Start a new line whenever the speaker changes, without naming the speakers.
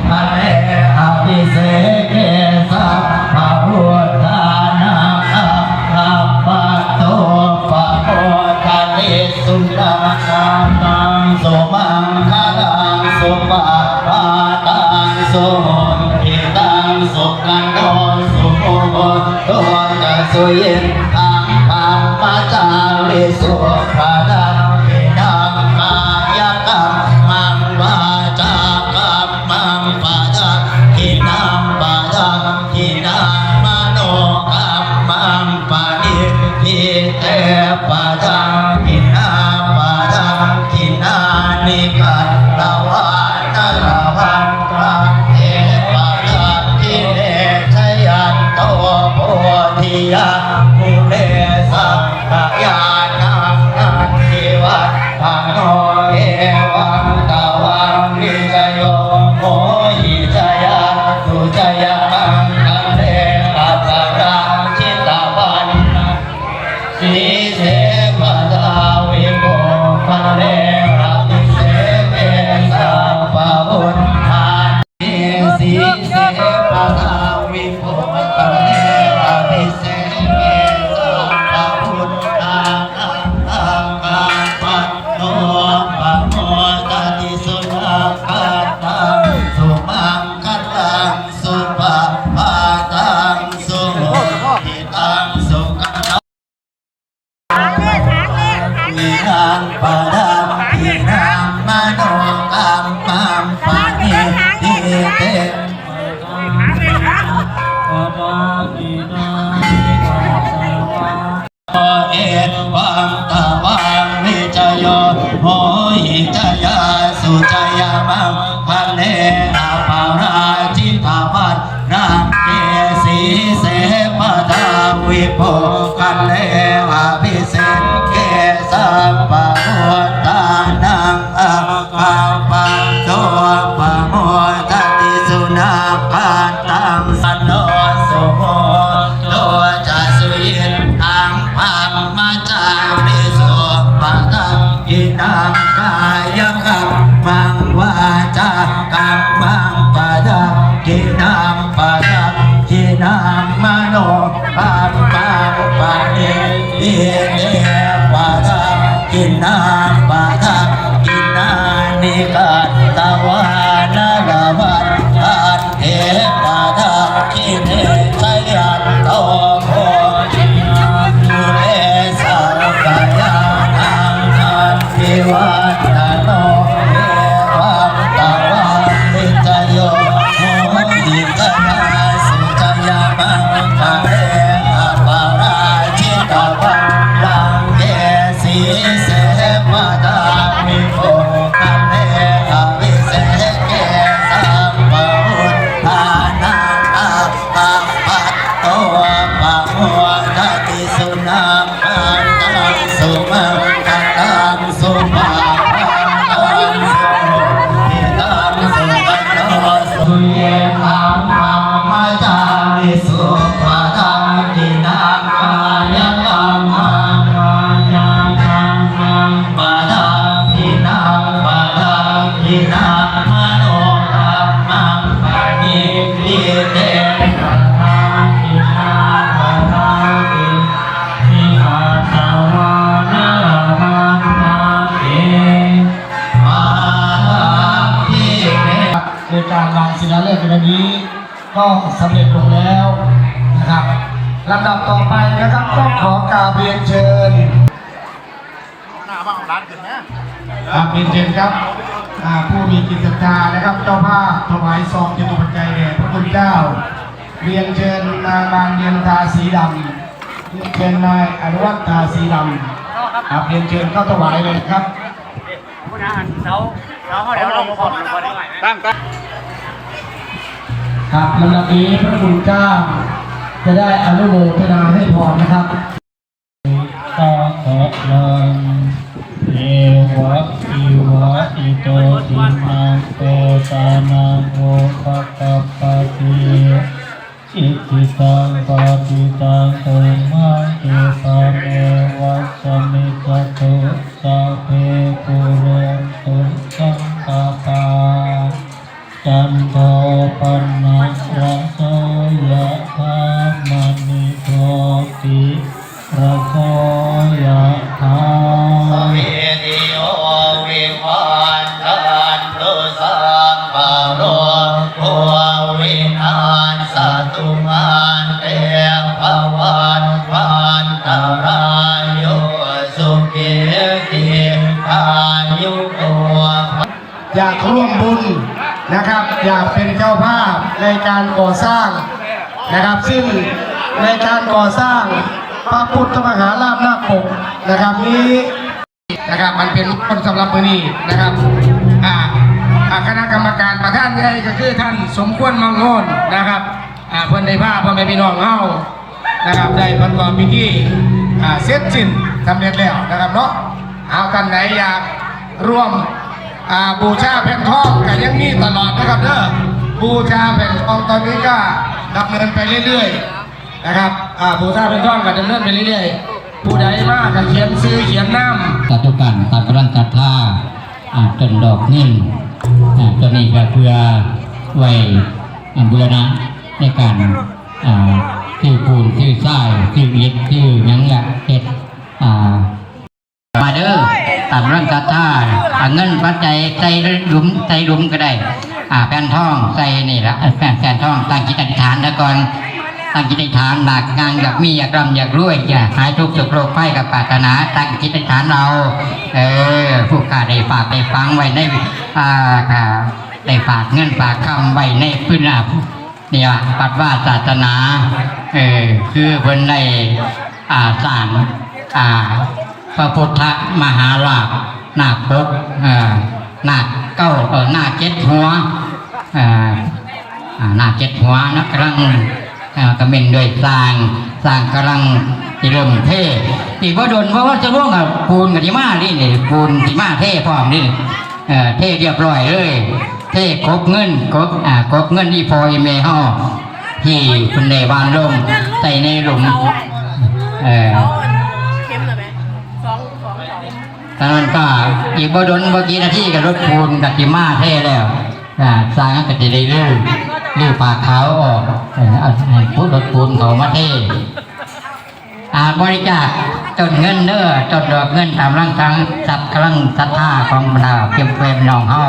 ภะเลอภิเสเกสัพพะพุทธานังอัคคัปปะโตปะโมทะเลสุนังตังสุมังคลังสุปะปาตังสุโหติตังสุขังโตสุโมโตจะสุยิตังปัมมาจาริสุภะดังกินังกายกรรมังวาจากรรมังปะดังกินังปะดังกินังมโนกรรมังปะนิพิเตปะดังกินังปะดังกินานิกัตตวานรวันตังเทปะดังกิเลสยันโตโพธิยามุเลสัพพยานังนันทิวัฏฐานโนเอวังตวังวิจโยโมหิจยาสุจยามังคะเลอัปปะราชิตวันสีเสปะดาวิโมคะเลอภิเสเกสัพพะพุทธาสีเสปะดาวิโมคะเลอภิเสเกสัพพะพุทธานังอัคคัปปะโตปะโมทะติสุนัขตังสุมังคลังสุปะปาตังสุโหติตังสุขังวินังปะดังวินังมโนกรรมังปะนิทิเตเอวังตวังวิจโยโหหิจยาสุจยามังคะเลอาภาราจิตาวัตรังเกสีเสปะดาวิโภคะเลอภิเสเกสัพพะพุทธานังอัคคัปปะโตปะโมทะติสุนัขตังสันโนสุโมโตจะสุยิตังปัมมาจาริสุปะดังกินังกายกรรมังวาจากรรมังปะดังกินังปะดังกินังมโนกรรมังปะนิทิเตปะดังกินังปะดังกินานิกัตตวานรวันตังเทปะดังกิเลสยันโตโพธิยามุเลสัพพยานังนันทิวัฏฐานโนเอวังตวังวิจโยโมหิจยาสุจยามังคะเลอัปปะราชิตวันรังเกสีเสปะดาวิโภคะเลอภิเสเกสัพพะพุทธานังอัคคัปปะโตปะโมทะติสุนัขตังสุมังคลังสุปะปาตังสุโหติตังสุขังโตสุเยตังปัมมาจาริสุปะดังกินังกายกรรมังวาจากรรมังปะดังกินังปะดังกินังมโนกรรมังปะนิทิเตปะดังกินังปะดังกินิกัตตวานรวันตังเทปะดังกิเลสในการวางศิลาฤกษ์ในวันนี้ก็สำเร็จลงแล้วนะครับลำดับต่อไปนะครับต้องขอกราบเรียนเชิญครับเรียนเชิญครับผู้มีจิตศรัทธานะครับเจ้าภาพถวายซองจตุปัจจัยแด่พระคุณเจ้าเรียนเชิญนายบางเรียนทาสีดำเรียนเชิญนายอนุวัฒน์ทาสีดำครับเรียนเชิญเข้าถวายเลยครับครับลำดับนี้พระคุณเจ้าจะได้อนุโมทนาให้พรนะครับตาขะลังเอวะอิวะอิโตทินังเปตานังโอภะคะปะติอิทิตังปะติตังตุมังเอตาเมวัสสมิจตุสัพเพปุเรนตุสังกปาจ
จันโทปนะระโสยะธามณิโชติระโสยะธา
เวทิโยวิวันตันตุสัมปะโรโอวินาศสัตตุมันเตภวันวันตรายโยสุขิติอายุโก
อยากร่วมบุญนะครับอยากเป็นเจ้าภาพในการก่อสร้างนะครับซึ่งในการก่อสร้างพระพุทธมหาราชนาคปกนะครับนี้นะครับมันเป็นคนสำหรับมือนี้นะครับคณะกรรมการประธานใหญ่ก็คือท่านสมควรมังโงนนะครับเพื่อนได้พาพ่อแม่พี่น้องเฮานะครับได้ประกอบพิธีเสร็จสิ้นสำเร็จแล้วนะครับเนาะเอาท่านไหนอยากร่วมบูชาแผ่นทองก็ยังมีตลอดนะครับเด้อบูชาแผ่นทองตอนนี้ก็ดำเนินไปเรื่อยๆนะครับบูชาแผ่นทองก็ดำเนินไปเรื่อยๆผู้ใดมากก็เขียนซื้อเขียนน้ำ
ตัดตุกันตามกำลังตัดท่าต้นดอกนิ่มตัวนี้ก็เพื่อไว้บูรณะในการที่ปูนที่ทรายที่อิฐที่ยังละเฮ็ดมาเด้อตามกำลังตัดท่าเงินปัจจัยใส่หลุมก็ได้แผ่นทองใส่นี่ละแผ่นทองตั้งจิตอธิษฐานแล้วก่อนตั้งจิตอธิษฐานหนักงานอยากมีอยากร่ำอยากรวยอยากหายทุกข์สุขโรคภัยกับปรารถนาตั้งจิตอธิษฐานเราผู้ข้าได้ฝากได้ฟังไว้ในได้ฝากเงินฝากคำไว้ในพื้นเนี่ยปัดว่าศาสนาคือเพิ่นได้สร้างพระพุทธมหาราชนาคปกนาคเก้านาคเจ็ดหัวนาคเจ็ดหัวนะกำลังกำเนิดโดยสร้างกำลังที่เริ่มเทตีว่าโดนเพราะว่าจะร่วงกับปูนกับที่มาดินี่ปูนที่มาเทพร้อมนี่เทเรียบร้อยเลยเทครบเงินครบเงินที่พออีเมห่อที่คุณในวานลงใส่ในหลุมตอนนั้นก็อีกบ่โดนเมื่อกี้นาทีกับรถปูนกับที่มาเทแล้วสร้างก็จะได้ลื้อปากเขาออกพุทธรถปูนเขามาเทบริจาคต้นเงินเด้อต้นดอกเงินตามร่างทรัพย์กำลังศรัทธาของบรรดาเพียงเพื่อนน้องเฮา